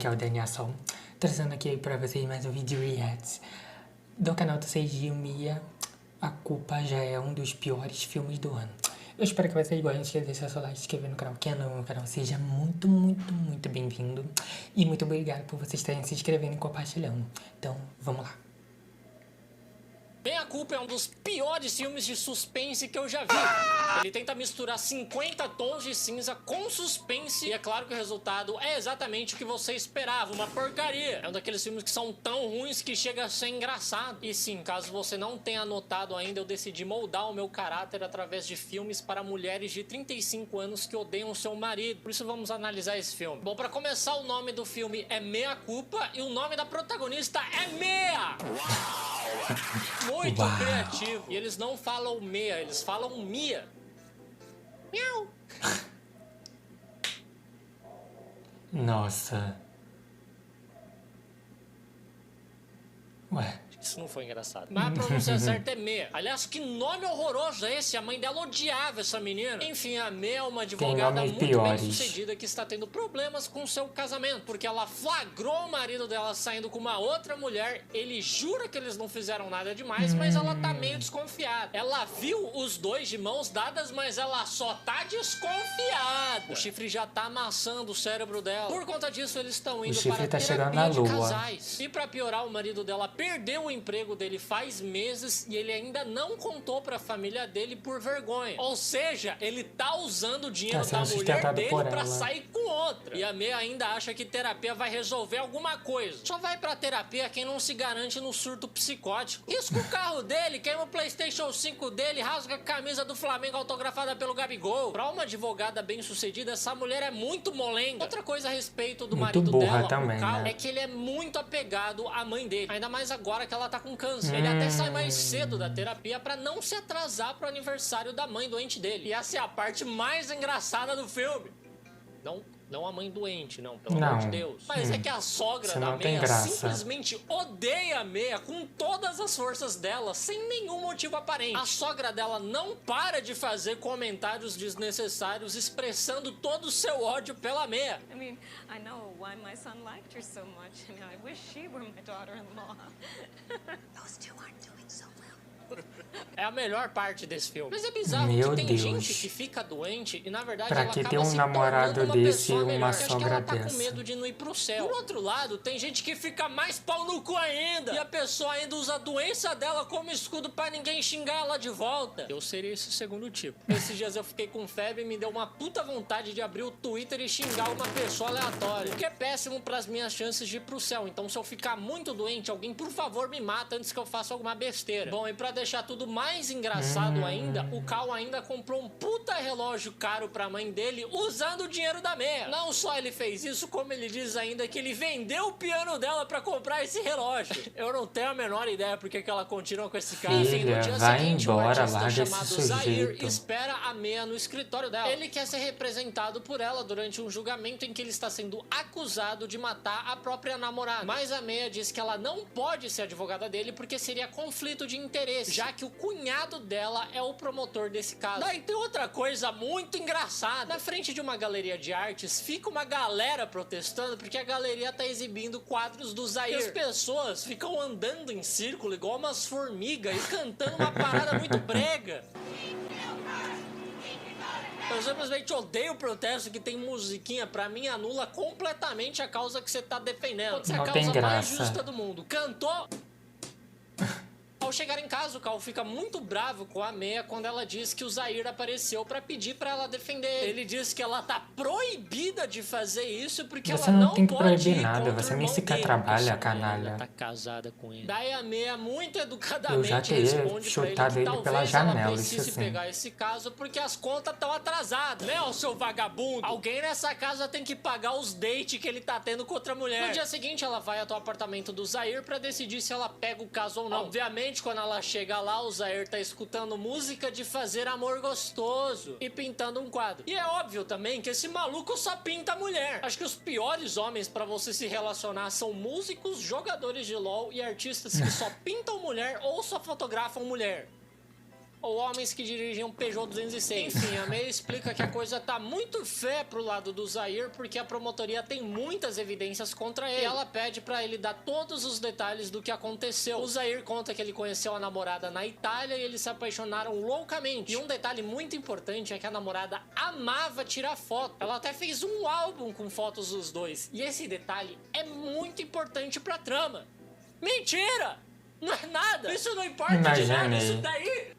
Que é o Daniel Sol, trazendo aqui pra vocês mais um vídeo react do canal do Seiji Mia. A Culpa já é um dos piores filmes do ano. Eu espero que vocês gostem, não esqueça de deixar seu like, se inscrever no canal. Quem não é no canal, seja muito bem-vindo. E muito obrigado por vocês estarem se inscrevendo e compartilhando. Então, vamos lá. Meia Culpa é um dos piores filmes de suspense que eu já vi. Ele tenta misturar 50 tons de cinza com suspense e é claro que o resultado é exatamente o que você esperava, uma porcaria. É um daqueles filmes que são tão ruins que chega a ser engraçado. E sim, caso você não tenha notado ainda, eu decidi moldar o meu caráter através de filmes para mulheres de 35 anos que odeiam seu marido. Por isso vamos analisar esse filme. Bom, para começar, o nome do filme é Meia Culpa e o nome da protagonista é Meia. Muito criativo. E eles não falam meia, eles falam Mia. Miau. Nossa. Ué. Isso não foi engraçado. Mas a pronúncia certa é Meia. Aliás, que nome horroroso é esse? A mãe dela odiava essa menina. Enfim, a Meia é uma advogada muito bem sucedida que está tendo problemas com seu casamento, porque ela flagrou o marido dela saindo com uma outra mulher. Ele jura que eles não fizeram nada demais, mas ela tá meio desconfiada. Ela viu os dois de mãos dadas, mas ela só tá desconfiada. O chifre já tá amassando o cérebro dela. Por conta disso, eles estão indo para a terapia de casais. E pra piorar, o marido dela perdeu o emprego dele faz meses e ele ainda não contou pra família dele por vergonha. Ou seja, ele tá usando o dinheiro da mulher dele pra sair com outra. E a Meia ainda acha que terapia vai resolver alguma coisa. Só vai pra terapia quem não se garante no surto psicótico. Risca o carro dele, queima o PlayStation 5 dele, rasga a camisa do Flamengo autografada pelo Gabigol. Pra uma advogada bem sucedida, essa mulher é muito molenga. Outra coisa a respeito do marido dela, também, o Cal, né? é que ele é muito apegado à mãe dele. Ainda mais agora que ela tá com câncer. Ele até sai mais cedo da terapia pra não se atrasar pro aniversário da mãe doente dele. E essa é a parte mais engraçada do filme. Não a mãe doente, não, pelo amor de Deus. Mas é que a sogra da Meia simplesmente odeia a Meia com todas as forças dela, sem nenhum motivo aparente. A sogra dela não para de fazer comentários desnecessários, expressando todo o seu ódio pela Meia. I mean, I know why my son liked her so much, and I wish she were my daughter-in-law. Those two aren't doing so well. É a melhor parte desse filme. Mas é bizarro que tem gente que fica doente e na verdade pra ela que acaba ter um se namorado tornando uma desse, pessoa melhor. uma Acho que sogra ela tá dessa. com medo de não ir pro céu. Por outro lado, tem gente que fica mais pau no cu ainda. E a pessoa ainda usa a doença dela como escudo pra ninguém xingar ela de volta. Eu seria esse segundo tipo. Esses dias eu fiquei com febre e me deu uma puta vontade de abrir o Twitter e xingar uma pessoa aleatória. O que é péssimo pras minhas chances de ir pro céu. Então se eu ficar muito doente, alguém por favor me mata antes que eu faça alguma besteira. Bom, e pra deixar tudo mais engraçado ainda, o Cal ainda comprou um puta relógio caro pra mãe dele usando o dinheiro da Meia. Não só ele fez isso, como ele diz ainda que ele vendeu o piano dela pra comprar esse relógio. Eu não tenho a menor ideia porque que ela continua com esse cara. Enfim, no dia seguinte, um artista chamado Zair espera a Meia no escritório dela. Ele quer ser representado por ela durante um julgamento em que ele está sendo acusado de matar a própria namorada. Mas a Meia diz que ela não pode ser advogada dele porque seria conflito de interesse, já que o cunhado dela é o promotor desse caso. Daí tem outra coisa muito engraçada. Na frente de uma galeria de artes, fica uma galera protestando porque a galeria tá exibindo quadros do Zair. E as pessoas ficam andando em círculo igual umas formigas e cantando uma parada muito brega. Eu simplesmente odeio o protesto que tem musiquinha. Pra mim, anula completamente a causa que você tá defendendo. Pode ser a causa mais justa do mundo. Cantou... Ao chegar em casa, o Cal fica muito bravo com a Meia quando ela diz que o Zair apareceu pra pedir pra ela defender. Ele diz que ela tá proibida de fazer isso porque ela não tem que pode proibir ir nada, contra você o nem irmão sequer dele. trabalha, canalha. Ela tá casada com ele. Daí a Meia, muito educadamente, Eu já teria responde pra ele chutado que ele pela talvez janela, ela isso precise sim. pegar esse caso porque as contas estão atrasadas. Né, ô seu vagabundo? Alguém nessa casa tem que pagar os dates que ele tá tendo com outra mulher. No dia seguinte, ela vai até o apartamento do Zair pra decidir se ela pega o caso ou não. Obviamente, quando ela chega lá, o Zair tá escutando música de fazer amor gostoso e pintando um quadro. E é óbvio também que esse maluco só pinta mulher. Acho que os piores homens pra você se relacionar são músicos, jogadores de LOL e artistas que só pintam mulher ou só fotografam mulher. ou homens que dirigem um Peugeot 206. Enfim, a Mia explica que a coisa tá muito feia pro lado do Zaire porque a promotoria tem muitas evidências contra ele. E ela pede pra ele dar todos os detalhes do que aconteceu. O Zaire conta que ele conheceu a namorada na Itália e eles se apaixonaram loucamente. E um detalhe muito importante é que a namorada amava tirar foto. Ela até fez um álbum com fotos dos dois. E esse detalhe é muito importante pra trama. Mentira! Não é nada! Isso não importa de nada! Isso daí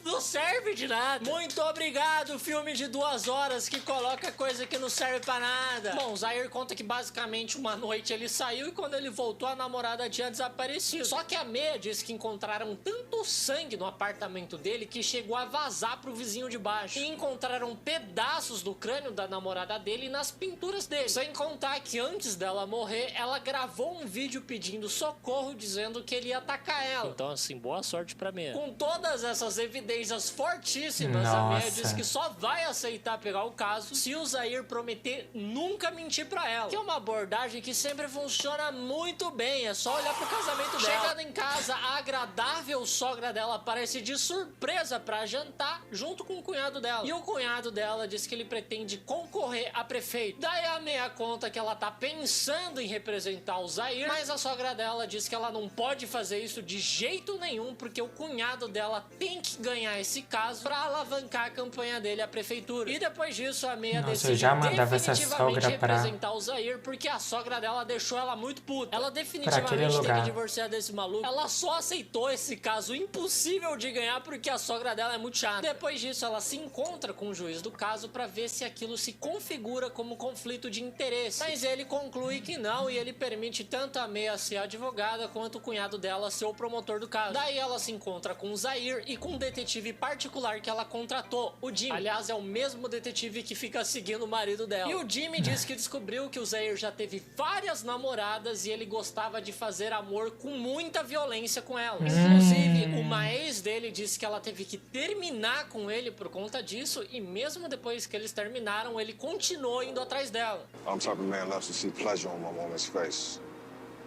não serve de nada! Muito obrigado, filme de 2 horas que coloca coisa que não serve pra nada! Bom, Zaire conta que basicamente uma noite ele saiu e quando ele voltou a namorada tinha desaparecido. Só que a Mia disse que encontraram tanto sangue no apartamento dele que chegou a vazar pro vizinho de baixo. E encontraram pedaços do crânio da namorada dele nas pinturas dele. Sem contar que antes dela morrer, ela gravou um vídeo pedindo socorro dizendo que ele ia atacar ela. Então, assim, boa sorte pra Mia. Com todas essas evidências fortíssimas, a Mia diz que só vai aceitar pegar o caso se o Zaire prometer nunca mentir pra ela. Que é uma abordagem que sempre funciona muito bem. É só olhar pro casamento dela. Chegando em casa, a agradável sogra dela aparece de surpresa pra jantar junto com o cunhado dela. E o cunhado dela diz que ele pretende concorrer a prefeito. Daí a Mia conta que ela tá pensando em representar o Zaire, mas a sogra dela diz que ela não pode fazer isso de jeito nenhum, porque o cunhado dela tem que ganhar esse caso pra alavancar a campanha dele à prefeitura. E depois disso, a Mia decide definitivamente representar o Zaire, porque a sogra dela deixou ela muito puta. Ela definitivamente tem que divorciar desse maluco. Ela só aceitou esse caso impossível de ganhar porque a sogra dela é muito chata. Depois disso, ela se encontra com o juiz do caso pra ver se aquilo se configura como conflito de interesse. Mas ele conclui que não, e ele permite tanto a Mia ser advogada quanto o cunhado dela ser o promotor do caso. Daí ela se encontra com o Zaire e com um detetive particular que ela contratou, o Jimmy. Aliás, é o mesmo detetive que fica seguindo o marido dela. E o Jimmy diz que descobriu que o Zaire já teve várias namoradas e ele gostava de fazer amor com muita violência com elas. Inclusive, uma ex dele disse que ela teve que terminar com ele por conta disso, e mesmo depois que eles terminaram, ele continuou indo atrás dela. I'm type of man loves to see pleasure on my woman's face,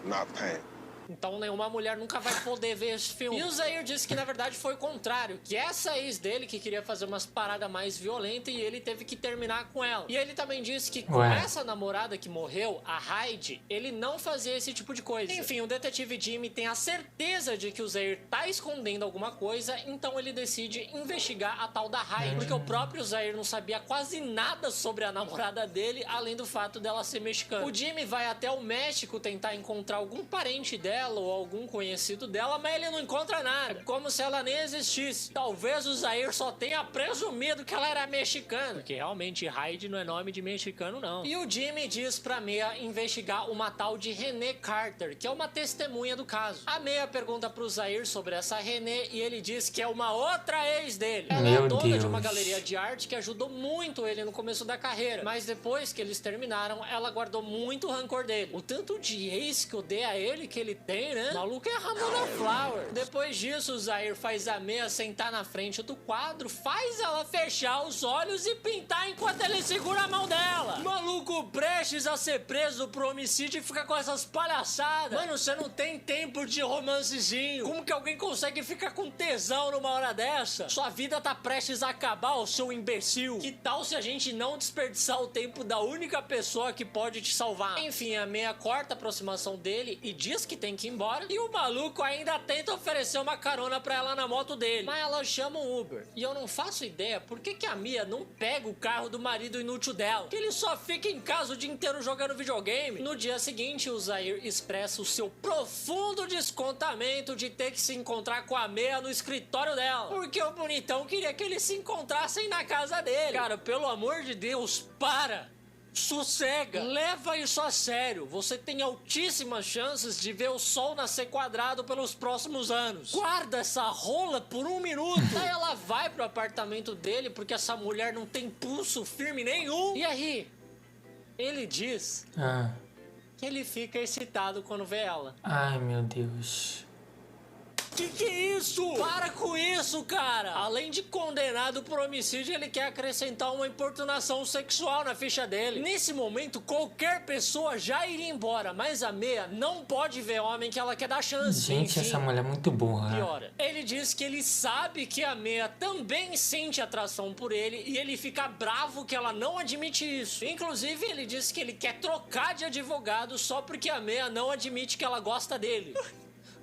not pain. Então nenhuma mulher nunca vai poder ver esse filme. E o Zaire disse que na verdade foi o contrário, que essa ex dele que queria fazer umas paradas mais violentas e ele teve que terminar com ela. E ele também disse que com essa namorada que morreu, a Heidi, ele não fazia esse tipo de coisa. Enfim, o detetive Jimmy tem a certeza de que o Zaire tá escondendo alguma coisa, então ele decide investigar a tal da Heidi, porque o próprio Zaire não sabia quase nada sobre a namorada dele, além do fato dela ser mexicana. O Jimmy vai até o México tentar encontrar algum parente dela ou algum conhecido dela, mas ele não encontra nada. É como se ela nem existisse. Talvez o Zaire só tenha presumido que ela era mexicana, porque realmente Heidi não é nome de mexicano, não. E o Jimmy diz pra Mia investigar uma tal de Renee Carter, que é uma testemunha do caso. A Mia pergunta pro Zaire sobre essa Renee e ele diz que é uma outra ex dele. Ela é dona de uma galeria de arte que ajudou muito ele no começo da carreira, mas depois que eles terminaram, ela guardou muito rancor dele. O tanto de ex que odeia ele que ele tem, né? O maluco é Ramona Flowers. Depois disso, o Zaire faz a Mia sentar na frente do quadro, faz ela fechar os olhos e pintar enquanto ele segura a mão dela. O maluco prestes a ser preso por homicídio e fica com essas palhaçadas. Mano, você não tem tempo de romancezinho. Como que alguém consegue ficar com tesão numa hora dessa? Sua vida tá prestes a acabar, ô seu imbecil. Que tal se a gente não desperdiçar o tempo da única pessoa que pode te salvar? Enfim, a Mia corta a aproximação dele e diz que tem que ir embora, e o maluco ainda tenta oferecer uma carona pra ela na moto dele, mas ela chama um Uber. E eu não faço ideia por que a Mia não pega o carro do marido inútil dela, que ele só fica em casa o dia inteiro jogando videogame. No dia seguinte, o Zaire expressa o seu profundo descontamento de ter que se encontrar com a Mia no escritório dela, porque o bonitão queria que eles se encontrassem na casa dele. Cara, pelo amor de Deus, para! Sossega, leva isso a sério. Você tem altíssimas chances de ver o sol nascer quadrado pelos próximos anos. Guarda essa rola por 1 minuto. Daí ela vai pro apartamento dele porque essa mulher não tem pulso firme nenhum. E aí, ele diz que ele fica excitado quando vê ela. Ai, meu Deus. Que é isso? Para com isso, cara! Além de condenado por homicídio, ele quer acrescentar uma importunação sexual na ficha dele. Nesse momento, qualquer pessoa já iria embora, mas a Mia não pode ver homem que ela quer dar chance. Gente, Enfim, essa mulher é muito burra. piora. Ele diz que ele sabe que a Mia também sente atração por ele e ele fica bravo que ela não admite isso. Inclusive, ele diz que ele quer trocar de advogado só porque a Mia não admite que ela gosta dele.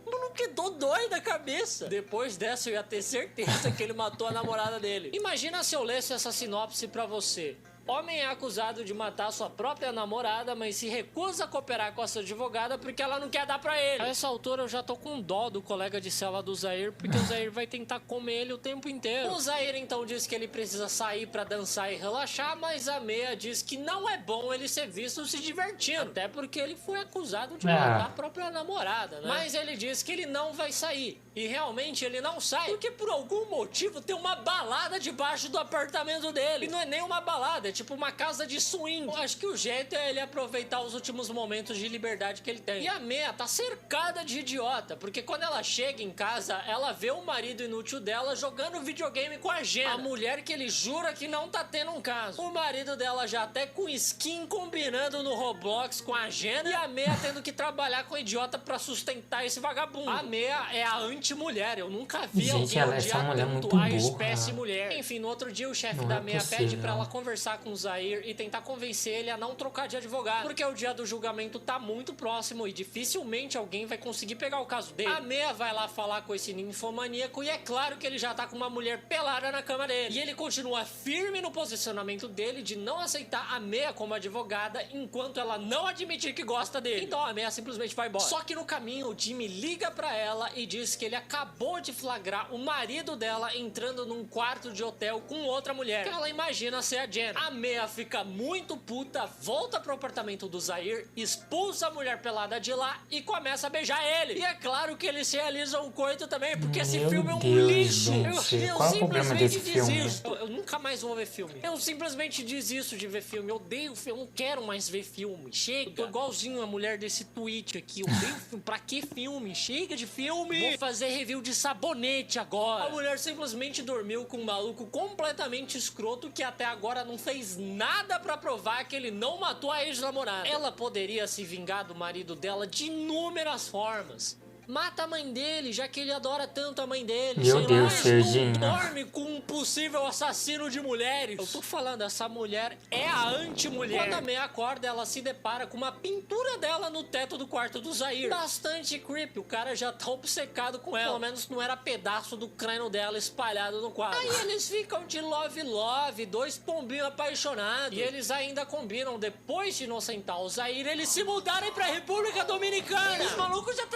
Mano, que dodói da cabeça. Depois dessa, eu ia ter certeza que ele matou a namorada dele. Imagina se eu lesse essa sinopse pra você. Homem é acusado de matar sua própria namorada, mas se recusa a cooperar com a sua advogada porque ela não quer dar pra ele. A essa altura eu já tô com dó do colega de cela do Zaire, porque o Zaire vai tentar comer ele o tempo inteiro. O Zaire então diz que ele precisa sair pra dançar e relaxar, mas a Mia diz que não é bom ele ser visto se divertindo, até porque ele foi acusado de matar a própria namorada, né? Mas ele diz que ele não vai sair. E realmente ele não sai, porque por algum motivo tem uma balada debaixo do apartamento dele. E não é nem uma balada, é tipo uma casa de swing. Eu acho que o jeito é ele aproveitar os últimos momentos de liberdade que ele tem. E a Mia tá cercada de idiota, porque quando ela chega em casa, ela vê o marido inútil dela jogando videogame com a Jenna, a mulher que ele jura que não tá tendo um caso. O marido dela já até com skin combinando no Roblox com a Jenna, e a Mia tendo que trabalhar com a idiota pra sustentar esse vagabundo. A Mia é a anti-mulher. Eu nunca vi Gente, alguém essa odiar mulher é tanto muito a burra. espécie mulher. Enfim, no outro dia o chefe Não da é Mia pede possível. pra ela conversar com o Zaire e tentar convencer ele a não trocar de advogado, porque o dia do julgamento tá muito próximo e dificilmente alguém vai conseguir pegar o caso dele. A Mia vai lá falar com esse ninfomaníaco e é claro que ele já tá com uma mulher pelada na cama dele. E ele continua firme no posicionamento dele de não aceitar a Mia como advogada enquanto ela não admitir que gosta dele. Então a Mia simplesmente vai embora. Só que no caminho o Jimmy liga pra ela e diz que ele acabou de flagrar o marido dela entrando num quarto de hotel com outra mulher, que ela imagina ser a Jenna. A Mia fica muito puta, volta pro apartamento do Zaire, expulsa a mulher pelada de lá e começa a beijar ele. E é claro que eles realizam um coito também, porque esse Meu filme é um Deus, lixo. gente. Eu Qual é o problema desse simplesmente filme? desisto. Eu nunca mais vou ver filme. Eu simplesmente desisto de ver filme. Eu odeio filme. Eu não quero mais ver filme. Chega. Eu tô igualzinho a mulher desse tweet aqui. Eu odeio filme. Pra que filme? Chega de filme. Vou fazer review de Sabonete agora. A mulher simplesmente dormiu com um maluco completamente escroto que até agora não fez nada pra provar que ele não matou a ex-namorada. Ela poderia se vingar do marido dela de inúmeras formas. Mata a mãe dele, já que ele adora tanto a mãe dele. Meu Sei Deus, lá, Serginho. não dorme com um possível assassino de mulheres. Eu tô falando, essa mulher é a anti-mulher. Quando a Mia acorda, ela se depara com uma pintura dela no teto do quarto do Zaire. Bastante creepy, o cara já tá obcecado com ela. Pelo menos não era pedaço do crânio dela espalhado no quadro. Aí eles ficam de love, dois pombinhos apaixonados. E eles ainda combinam, depois de inocentar o Zaire, eles se mudarem pra República Dominicana. Os malucos já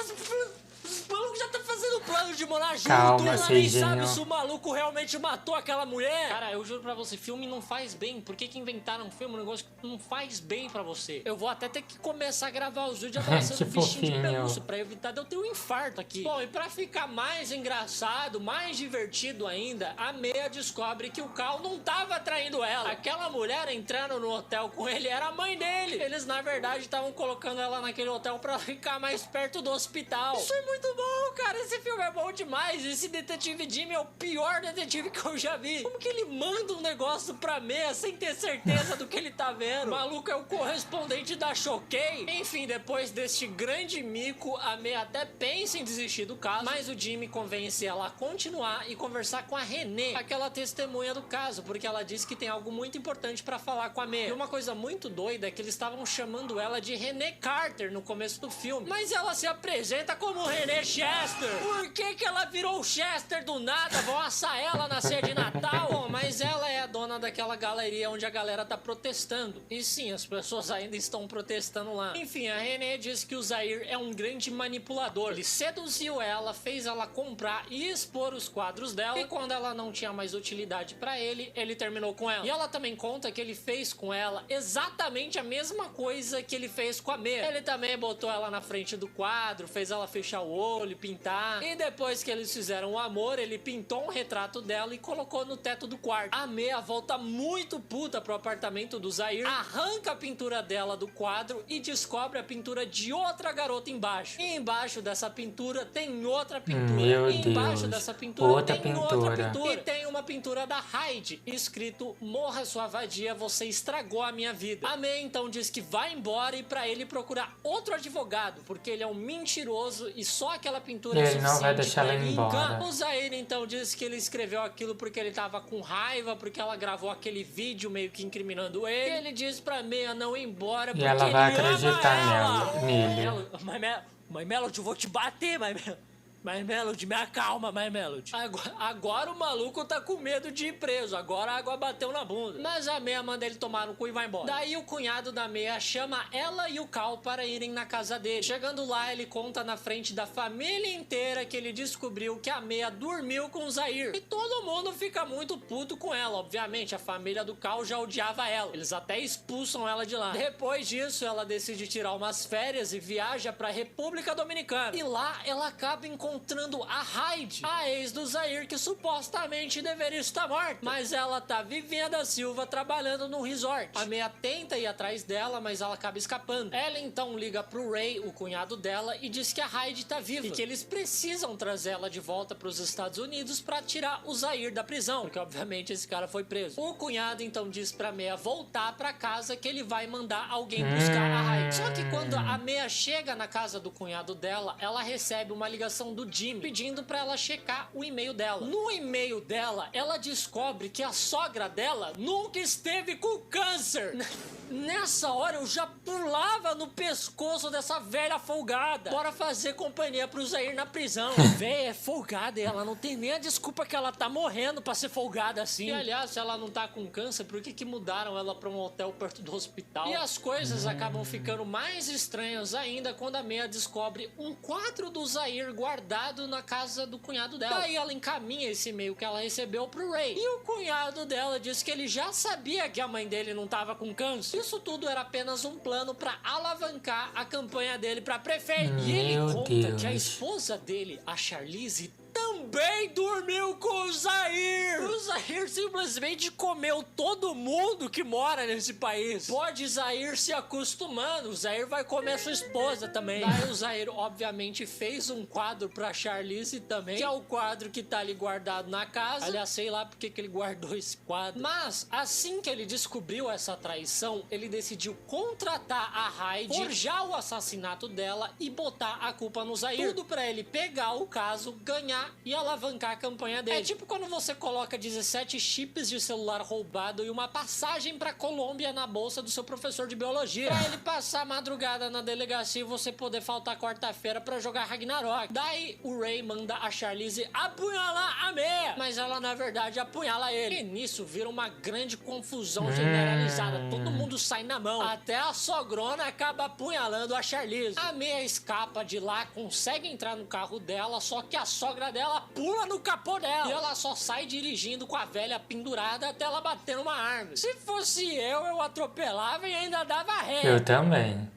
tá fazendo plano de morar junto. Calma, Ela nem Serginho. sabe se o maluco realmente matou aquela mulher. Cara, eu juro pra você, filme não faz bem. Por que inventaram um filme, um negócio que não faz bem pra você? Eu vou até ter que começar a gravar os vídeos abraçando Que bichinho de fofinho. pelúcia pra evitar de eu ter um infarto aqui. Bom, e pra ficar mais engraçado, mais divertido ainda, a Mia descobre que o Cal não tava traindo ela. Aquela mulher entrando no hotel com ele era a mãe dele. Eles, na verdade, estavam colocando ela naquele hotel pra ficar mais perto do hospital. Isso é muito bom, cara. Esse filme é bom demais. Esse detetive Jimmy é o pior detetive que eu já vi. Como que ele manda um negócio pra Mia sem ter certeza do que ele tá vendo? O maluco é o correspondente da Choquei. Enfim, depois deste grande mico, a Mia até pensa em desistir do caso, mas o Jimmy convence ela a continuar e conversar com a Renée, aquela testemunha do caso, porque ela disse que tem algo muito importante pra falar com a Mia. E uma coisa muito doida é que eles estavam chamando ela de Renée Carter no começo do filme, mas ela se apresenta como Renée Chester. Por que ela virou Chester do nada? Vão assar ela na ceia de Natal? Bom, mas ela é a dona daquela galeria onde a galera tá protestando. E sim, as pessoas ainda estão protestando lá. Enfim, a Renée diz que o Zaire é um grande manipulador. Ele seduziu ela, fez ela comprar e expor os quadros dela, e quando ela não tinha mais utilidade pra ele, ele terminou com ela. E ela também conta que ele fez com ela exatamente a mesma coisa que ele fez com a Mia. Ele também botou ela na frente do quadro, fez ela fechar o olho, pintar, e depois Depois que eles fizeram o amor, ele pintou um retrato dela e colocou no teto do quarto. A Mea volta muito puta pro apartamento do Zaire, arranca a pintura dela do quadro e descobre a pintura de outra garota embaixo. E embaixo dessa pintura tem outra pintura. Meu E embaixo Deus. dessa pintura Outra tem outra pintura. pintura. E tem uma pintura da Heidi, escrito: morra sua vadia, você estragou a minha vida. A Mea então diz que vai embora e pra ele procurar outro advogado, porque ele é um mentiroso e só aquela pintura Ele é não vai suficiente deixar pra ela ele embora. enganar. O Zaire então diz que ele escreveu aquilo porque ele tava com raiva, porque ela gravou aquele vídeo meio que incriminando ele. E ele diz pra Mea não ir embora porque ela vai ele ama acreditar ela. nele. My Melody, eu vou te bater, My Melody, me acalma, My Melody. Agora o maluco tá com medo de ir preso. Agora a água bateu na bunda. Mas a Mea manda ele tomar no cu e vai embora. Daí o cunhado da Mea chama ela e o Cal para irem na casa dele. Chegando lá, ele conta na frente da família inteira que ele descobriu que a Mea dormiu com o Zaire. E todo mundo fica muito puto com ela. Obviamente, a família do Cal já odiava ela. Eles até expulsam ela de lá. Depois disso, ela decide tirar umas férias e viaja pra República Dominicana. E lá, ela acaba encontrando a Heidi, a ex do Zaire, que supostamente deveria estar morta. Mas ela tá Vivinha da Silva trabalhando num resort. A Mea tenta ir atrás dela, mas ela acaba escapando. Ela então liga pro Ray, o cunhado dela, e diz que a Heidi tá viva e que eles precisam trazer ela de volta pros Estados Unidos pra tirar o Zaire da prisão, porque obviamente esse cara foi preso. O cunhado então diz pra Mea voltar pra casa que ele vai mandar alguém buscar a Heidi. Só que quando a Mea chega na casa do cunhado dela, ela recebe uma ligação do Jimmy pedindo pra ela checar o e-mail dela. No e-mail dela, ela descobre que a sogra dela nunca esteve com câncer. Nessa hora eu já pulava no pescoço dessa velha folgada. Bora fazer companhia pro Zaire na prisão. Véia é folgada e ela não tem nem a desculpa que ela tá morrendo pra ser folgada assim. E aliás, se ela não tá com câncer, por que mudaram ela pra um hotel perto do hospital? E as coisas acabam ficando mais estranhas ainda quando a Mea descobre um quadro do Zaire guardado na casa do cunhado dela. Daí ela encaminha esse e-mail que ela recebeu pro Ray. E o cunhado dela diz que ele já sabia que a mãe dele não tava com câncer. Isso tudo era apenas um plano pra alavancar a campanha dele pra prefeito. E ele conta que a esposa dele, a Charlize, também dormiu com o Zaire. O Zaire simplesmente comeu todo mundo que mora nesse país. Pode Zaire se acostumando. O Zaire vai comer sua esposa também. Daí o Zaire, obviamente, fez um quadro pra Charlize também, que é o quadro que tá ali guardado na casa. Aliás, sei lá porque que ele guardou esse quadro. Mas, assim que ele descobriu essa traição, ele decidiu contratar a Heidi, forjar o assassinato dela e botar a culpa no Zaire. Tudo pra ele pegar o caso, ganhar e alavancar a campanha dele. É tipo quando você coloca 17 chips de celular roubado e uma passagem pra Colômbia na bolsa do seu professor de biologia. Pra ele passar a madrugada na delegacia e você poder faltar quarta-feira pra jogar Ragnarok. Daí o Ray manda a Charlize apunhalar a Mea, mas ela na verdade apunhala ele. E nisso vira uma grande confusão generalizada. Todo mundo sai na mão. Até a sogrona acaba apunhalando a Charlize. A Mea escapa de lá, consegue entrar no carro dela, só que a sogra dela pula no capô dela. E ela só sai dirigindo com a velha pendurada até ela bater numa árvore. Se fosse eu atropelava e ainda dava ré. Eu também.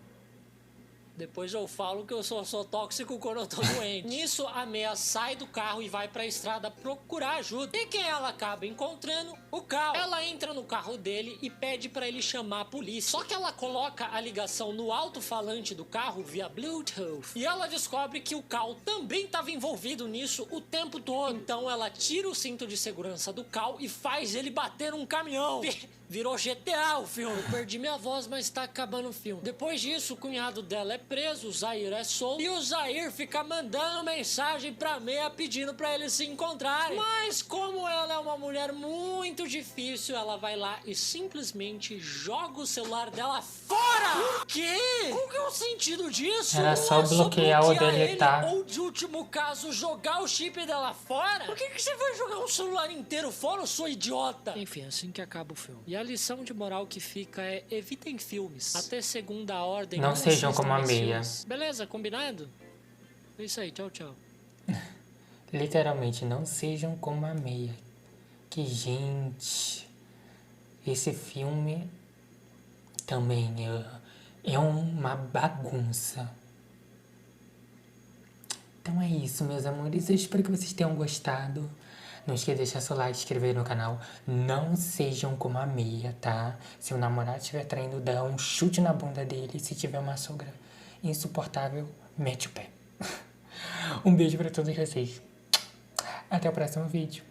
Depois eu falo que eu sou tóxico quando eu tô doente. Nisso, a Mea sai do carro e vai pra estrada procurar ajuda. E quem ela acaba encontrando? O Cal. Ela entra no carro dele e pede pra ele chamar a polícia. Só que ela coloca a ligação no alto-falante do carro via Bluetooth. E ela descobre que o Cal também estava envolvido nisso o tempo todo. Então ela tira o cinto de segurança do Cal e faz ele bater num caminhão. Virou GTA o filme. Eu perdi minha voz, mas tá acabando o filme. Depois disso, o cunhado dela é preso, o Zaire é solto. E o Zaire fica mandando mensagem pra Mea pedindo pra eles se encontrarem. Mas como ela é uma mulher muito difícil, ela vai lá e simplesmente joga o celular dela fora. O quê? Qual que é o sentido disso? Era só bloquear ou deletar. Ou, de último caso, jogar o chip dela fora? Por que você vai jogar um celular inteiro fora, eu sou idiota? Enfim, assim que acaba o filme. E a lição de moral que fica é: evitem filmes. Até segunda ordem. Não sejam como a assistam Mea. filmes. Beleza, combinado? É isso aí, tchau, tchau. Literalmente, não sejam como a Mea. Que, gente, esse filme também é uma bagunça. Então é isso, meus amores. Eu espero que vocês tenham gostado. Não esqueça de deixar seu like, se inscrever no canal. Não sejam como a Mia, tá? Se o namorado estiver traindo, dá um chute na bunda dele. Se tiver uma sogra insuportável, mete o pé. Um beijo pra todos vocês. Até o próximo vídeo.